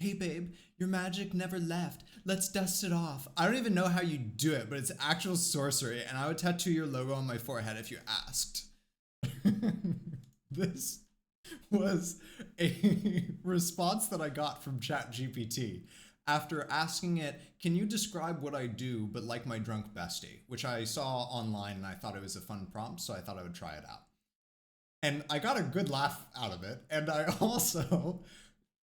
hey babe, your magic never left. Let's dust it off. I don't even know how you do it, but it's actual sorcery, and I would tattoo your logo on my forehead if you asked. This was a response that I got from ChatGPT after asking it, can you describe what I do but like my drunk bestie? Which I saw online and I thought it was a fun prompt, so I thought I would try it out. And I got a good laugh out of it. And I also,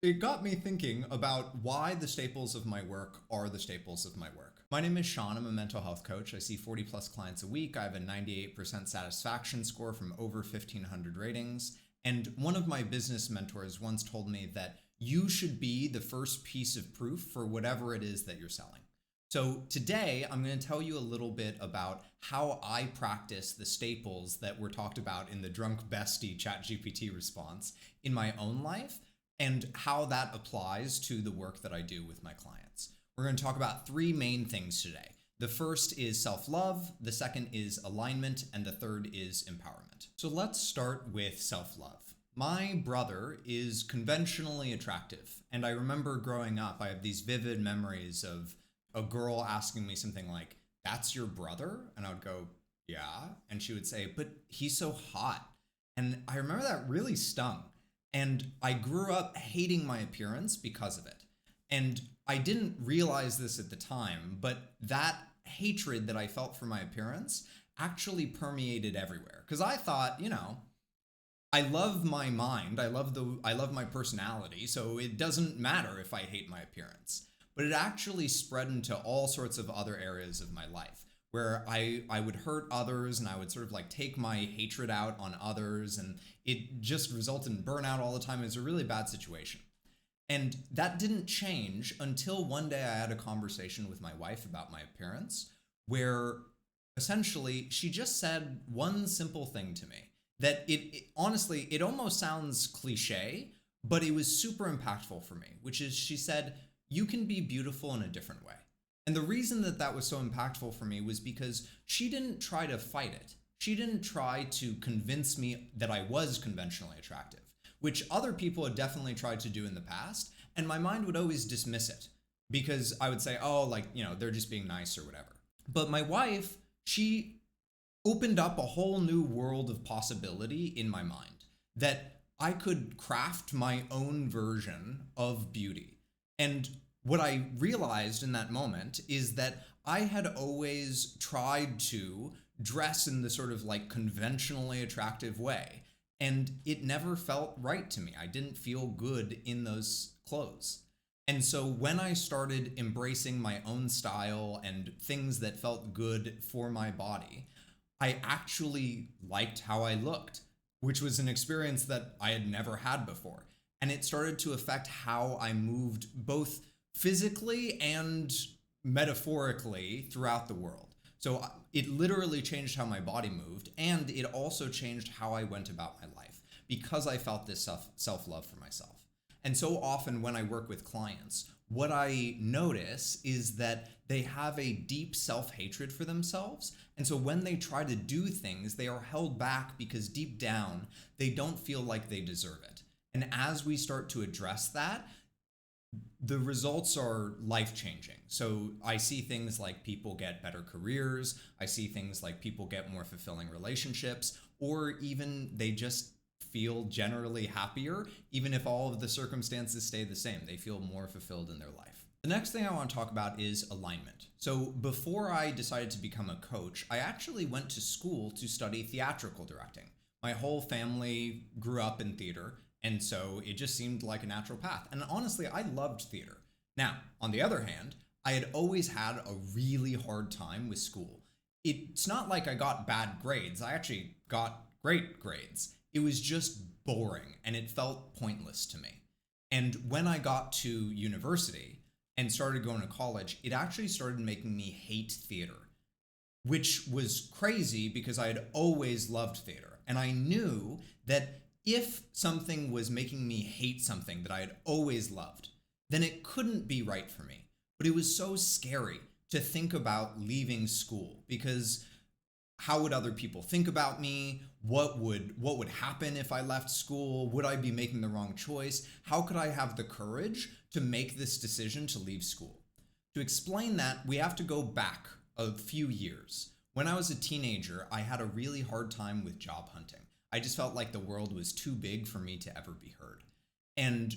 it got me thinking about why the staples of my work are the staples of my work. My name is Sean. I'm a mental health coach. I see 40 plus clients a week. I have a 98% satisfaction score from over 1,500 ratings. And one of my business mentors once told me that you should be the first piece of proof for whatever it is that you're selling. So today I'm going to tell you a little bit about how I practice the staples that were talked about in the drunk bestie ChatGPT response in my own life and how that applies to the work that I do with my clients. We're going to talk about three main things today. The first is self-love, the second is alignment, and the third is empowerment. So let's start with self-love. My brother is conventionally attractive, and I remember growing up, I have these vivid memories of a girl asking me something like, "That's your brother?" And I would go, "Yeah." And she would say, "But he's so hot." And I remember that really stung. And I grew up hating my appearance because of it. And I didn't realize this at the time, but that hatred that I felt for my appearance actually permeated everywhere. Because I thought, I love my mind, I love my personality, so it doesn't matter if I hate my appearance. But it actually spread into all sorts of other areas of my life where I would hurt others and I would sort of like take my hatred out on others, and it just resulted in burnout all the time. It was a really bad situation. And that didn't change until one day I had a conversation with my wife about my appearance where essentially she just said one simple thing to me that honestly, it almost sounds cliche, but it was super impactful for me, which is she said, "You can be beautiful in a different way." And the reason that that was so impactful for me was because she didn't try to fight it. She didn't try to convince me that I was conventionally attractive, which other people had definitely tried to do in the past. And my mind would always dismiss it because I would say, oh, they're just being nice or whatever. But my wife, she opened up a whole new world of possibility in my mind that I could craft my own version of beauty. And what I realized in that moment is that I had always tried to dress in the sort of like conventionally attractive way, and it never felt right to me. I didn't feel good in those clothes. And so when I started embracing my own style and things that felt good for my body, I actually liked how I looked, which was an experience that I had never had before. And it started to affect how I moved both physically and metaphorically throughout the world. So it literally changed how my body moved, and it also changed how I went about my life because I felt this self-love for myself. And so often when I work with clients, what I notice is that they have a deep self-hatred for themselves. And so when they try to do things, they are held back because deep down, they don't feel like they deserve it. And as we start to address that, the results are life-changing. So I see things like people get better careers. I see things like people get more fulfilling relationships, or even they just feel generally happier, even if all of the circumstances stay the same. They feel more fulfilled in their life. The next thing I want to talk about is alignment. So before I decided to become a coach, I actually went to school to study theatrical directing. My whole family grew up in theater, and so it just seemed like a natural path. And honestly, I loved theater. Now, on the other hand, I had always had a really hard time with school. It's not like I got bad grades. I actually got great grades. It was just boring and it felt pointless to me. And when I got to university and started going to college, it actually started making me hate theater, which was crazy because I had always loved theater. And I knew that if something was making me hate something that I had always loved, then it couldn't be right for me. But it was so scary to think about leaving school because How would other people think about me? What would happen if I left school? Would I be making the wrong choice? How could I have the courage to make this decision to leave school? To explain that, we have to go back a few years. When I was a teenager, I had a really hard time with job hunting. I just felt like the world was too big for me to ever be heard. And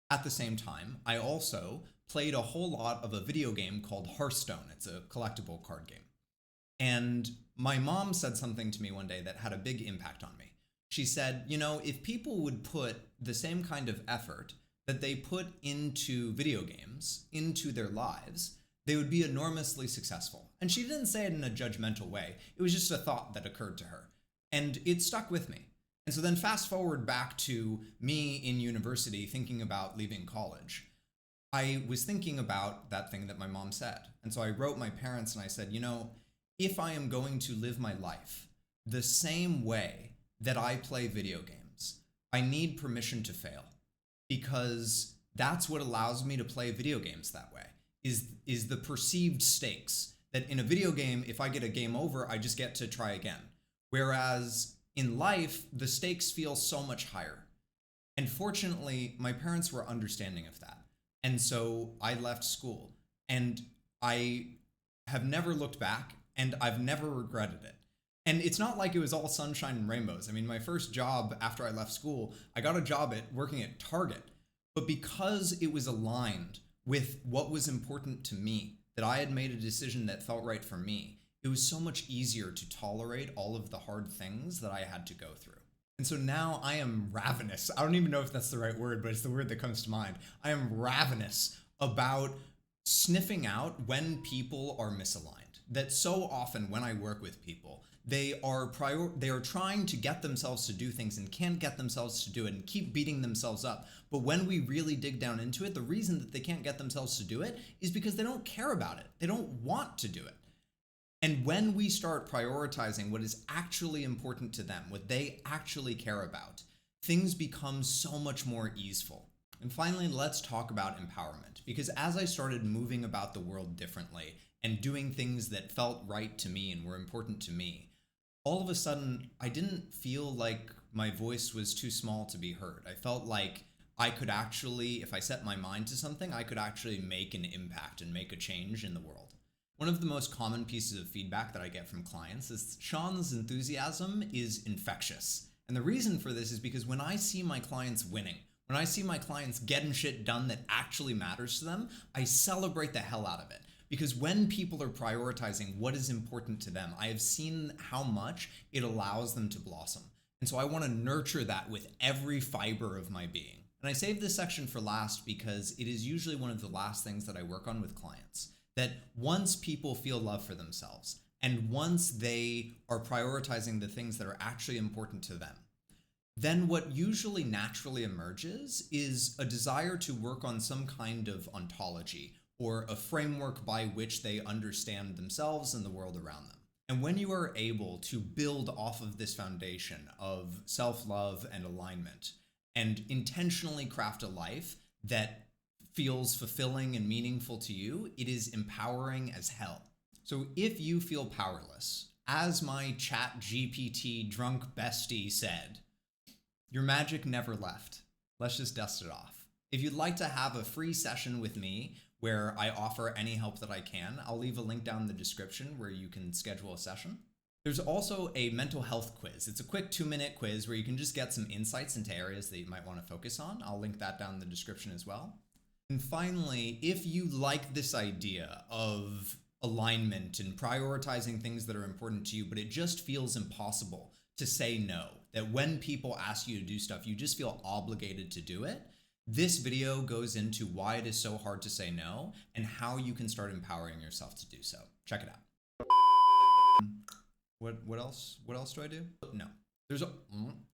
at the same time, I also played a whole lot of a video game called Hearthstone. It's a collectible card game. And my mom said something to me one day that had a big impact on me. She said, you know, if people would put the same kind of effort that they put into video games, into their lives, they would be enormously successful. And she didn't say it in a judgmental way. It was just a thought that occurred to her. And it stuck with me. And so then fast forward back to me in university thinking about leaving college. I was thinking about that thing that my mom said. And so I wrote my parents and I said, you know, if I am going to live my life the same way that I play video games, I need permission to fail, because that's what allows me to play video games that way, is the perceived stakes that in a video game, if I get a game over, I just get to try again. Whereas in life, the stakes feel so much higher. And fortunately, my parents were understanding of that. And so I left school, and I have never looked back, and I've never regretted it. And it's not like it was all sunshine and rainbows. I mean, my first job after I left school, I got a job working at Target. But because it was aligned with what was important to me, that I had made a decision that felt right for me, it was so much easier to tolerate all of the hard things that I had to go through. And so now I am ravenous. I don't even know if that's the right word, but it's the word that comes to mind. I am ravenous about sniffing out when people are misaligned. That so often when I work with people, they are trying to get themselves to do things and can't get themselves to do it and keep beating themselves up. But when we really dig down into it, the reason that they can't get themselves to do it is because they don't care about it. They don't want to do it. And when we start prioritizing what is actually important to them, what they actually care about, things become so much more easeful. And finally, let's talk about empowerment. Because as I started moving about the world differently and doing things that felt right to me and were important to me, all of a sudden, I didn't feel like my voice was too small to be heard. I felt like I could actually, if I set my mind to something, I could actually make an impact and make a change in the world. One of the most common pieces of feedback that I get from clients is Sean's enthusiasm is infectious. And the reason for this is because when I see my clients winning, when I see my clients getting shit done that actually matters to them, I celebrate the hell out of it. Because when people are prioritizing what is important to them, I have seen how much it allows them to blossom. And so I want to nurture that with every fiber of my being. And I saved this section for last because it is usually one of the last things that I work on with clients. That once people feel love for themselves, and once they are prioritizing the things that are actually important to them, then what usually naturally emerges is a desire to work on some kind of ontology or a framework by which they understand themselves and the world around them. And when you are able to build off of this foundation of self-love and alignment and intentionally craft a life that feels fulfilling and meaningful to you, it is empowering as hell. So if you feel powerless, as my ChatGPT drunk bestie said, your magic never left. Let's just dust it off. If you'd like to have a free session with me where I offer any help that I can, I'll leave a link down in the description where you can schedule a session. There's also a mental health quiz. It's a quick 2-minute quiz where you can just get some insights into areas that you might want to focus on. I'll link that down in the description as well. And finally, if you like this idea of alignment and prioritizing things that are important to you, but it just feels impossible to say no, that when people ask you to do stuff, you just feel obligated to do it, this video goes into why it is so hard to say no and how you can start empowering yourself to do so. Check it out. What else? What else do I do? No.